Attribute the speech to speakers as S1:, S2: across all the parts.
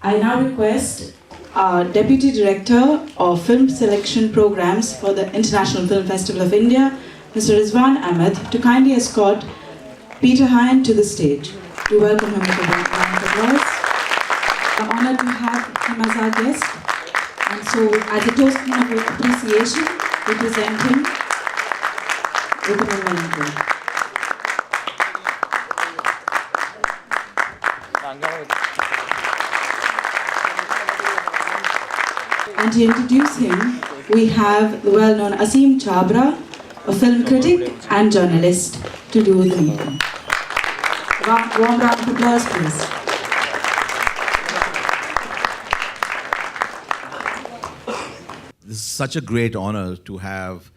S1: I now request our Deputy Director of Film Selection Programs for the International Film Festival of India, Mr. Rizwan Ahmed, to kindly escort Peter Hein to the stage. We welcome him with a round of applause. We're honored to have him as our guest. And so, as a token of appreciation, we present him with a memento. And to introduce him, we have the well-known Asim Chabra, a film critic and journalist, to do the meeting. Warm round of applause, please.
S2: This is such a great honor to have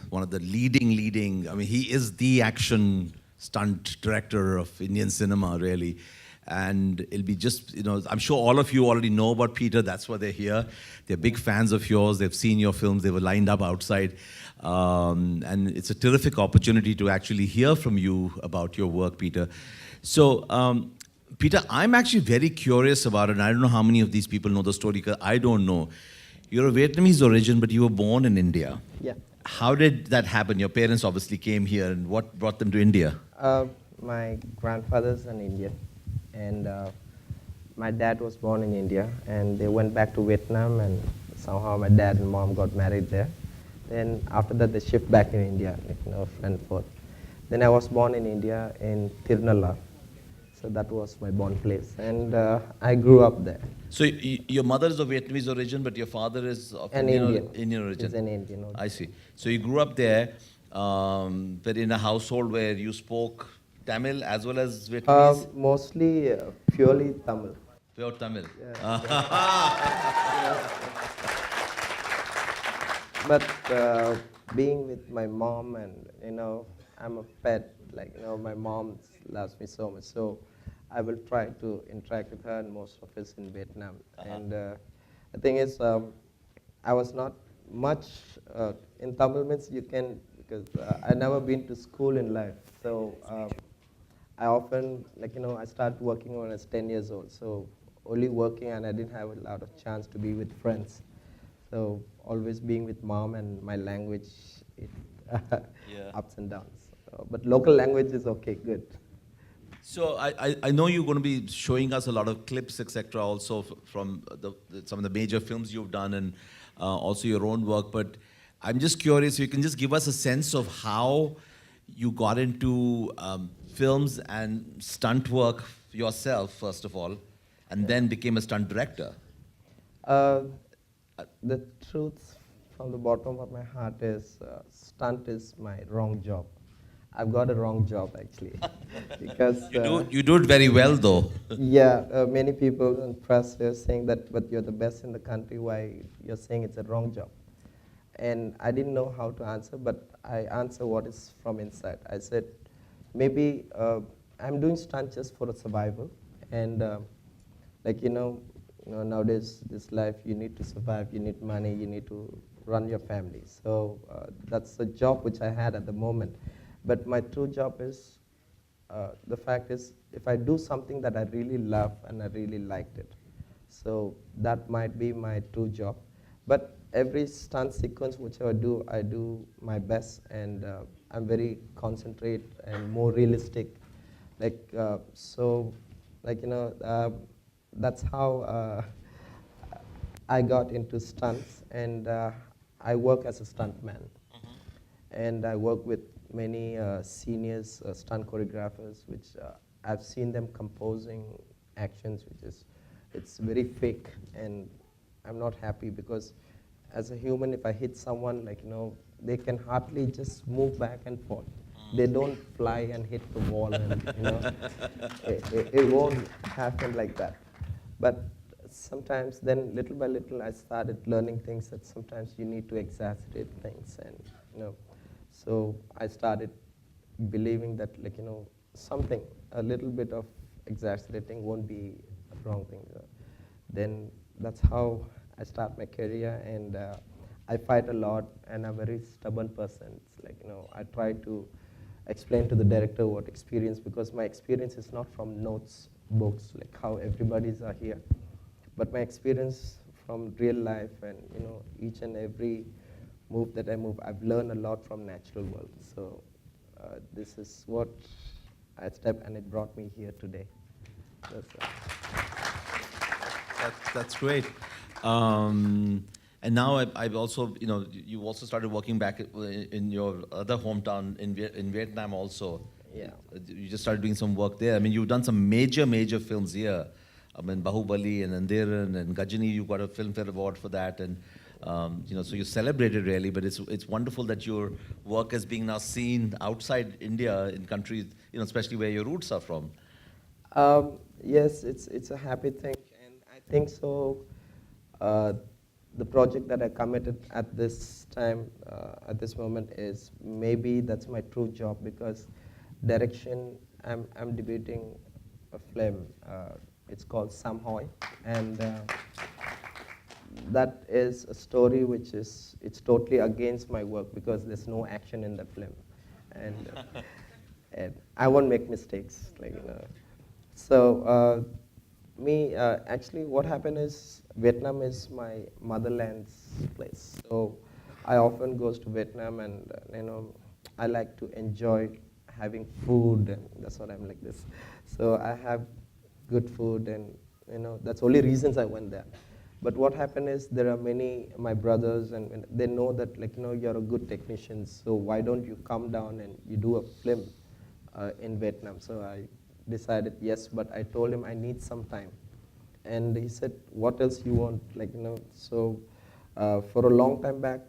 S2: one of the leading, I mean, he is the action stunt director of Indian cinema, really. And it'll be just, I'm sure all of you already know about Peter, that's why they're here. They're big fans of yours, they've seen your films, they were lined up outside. And it's a terrific opportunity to actually hear from you about your work, Peter. So, Peter, I'm actually very curious about it, and I don't know how many of these people know the story, because I don't know. You're of Vietnamese origin, but you were born in India.
S3: Yeah.
S2: How did that happen? Your parents obviously came here, and what brought them to India?
S3: My grandfather's an Indian, and my dad was born in India, and they went back to Vietnam, and somehow my dad and mom got married there. Then after that, they shipped back in India, friend forth. Then I was born in India in Tirunalla, so that was my born place, and I grew up there.
S2: So your mother is of Vietnamese origin, but your father is of Indian origin.
S3: He's an Indian origin.
S2: I see. So you grew up there, but in a household where you spoke Tamil as well as Vietnamese?
S3: Mostly purely Tamil.
S2: Pure Tamil.
S3: Yeah. But being with my mom, and I'm a pet. My mom loves me so much. So I will try to interact with her, and most of us in Vietnam. And the thing is, I was not much in Tamil means because I never been to school in life. So I often, I started working when I was 10 years old. So only working, and I didn't have a lot of chance to be with friends. So always being with mom, and my language, ups and downs. But local language is okay, good.
S2: So I know you're going to be showing us a lot of clips, etc. also from some of the major films you've done, and also your own work. But I'm just curious, you can just give us a sense of how you got into films and stunt work yourself, first of all, and then became a stunt director.
S3: The truth from the bottom of my heart is stunt is my wrong job. I've got a wrong job, actually. Because
S2: you do it very well, though.
S3: Yeah, many people in press are saying that, but you're the best in the country, why you're saying it's a wrong job? And I didn't know how to answer, but I answer what is from inside. I said, maybe I'm doing stunt just for a survival. And nowadays, this life, you need to survive, you need money, you need to run your family. So that's the job which I had at the moment. But my true job is, the fact is, if I do something that I really love and I really liked it, so that might be my true job. But every stunt sequence which I do my best, and I'm very concentrate and more realistic. That's how I got into stunts, and I work as a stuntman. And I work with many seniors, stunt choreographers, which I've seen them composing actions, it's very fake, and I'm not happy because as a human, if I hit someone, they can hardly just move back and forth. They don't fly and hit the wall, and it won't happen like that. But sometimes, then little by little, I started learning things that sometimes you need to exaggerate things, and so I started believing that, something, a little bit of exaggerating won't be a wrong thing. Then that's how I start my career, and I fight a lot, and I'm a very stubborn person. It's I try to explain to the director what experience, because my experience is not from notes books, like how everybody's are here. But my experience from real life and each and every move that I move, I've learned a lot from natural world. So this is what I stepped, and it brought me here today.
S2: That's great. And now I've also, you've also started working back in your other hometown in Vietnam also.
S3: Yeah.
S2: You just started doing some work there. I mean, you've done some major films here. I mean, Baahubali and Enthiran and Ghajini, you got a Filmfare Award for that. And, so you celebrated really, but it's wonderful that your work is being now seen outside India in countries, especially where your roots are from.
S3: Yes, it's a happy thing, and I think so. The project that I committed at this time, at this moment, is maybe that's my true job, because direction. I'm debating a film. It's called Samhoy, and that is a story which it's totally against my work, because there's no action in the film, and and I won't make mistakes, So actually, what happened is Vietnam is my motherland's place. So I often goes to Vietnam, and I like to enjoy having food, and that's what I'm like this. So I have good food, and that's only reasons I went there. But what happened is there are many my brothers, and they know that you're a good technician. So why don't you come down and you do a film in Vietnam? So I decided yes, but I told him I need some time, and he said, what else you want? So for a long time back,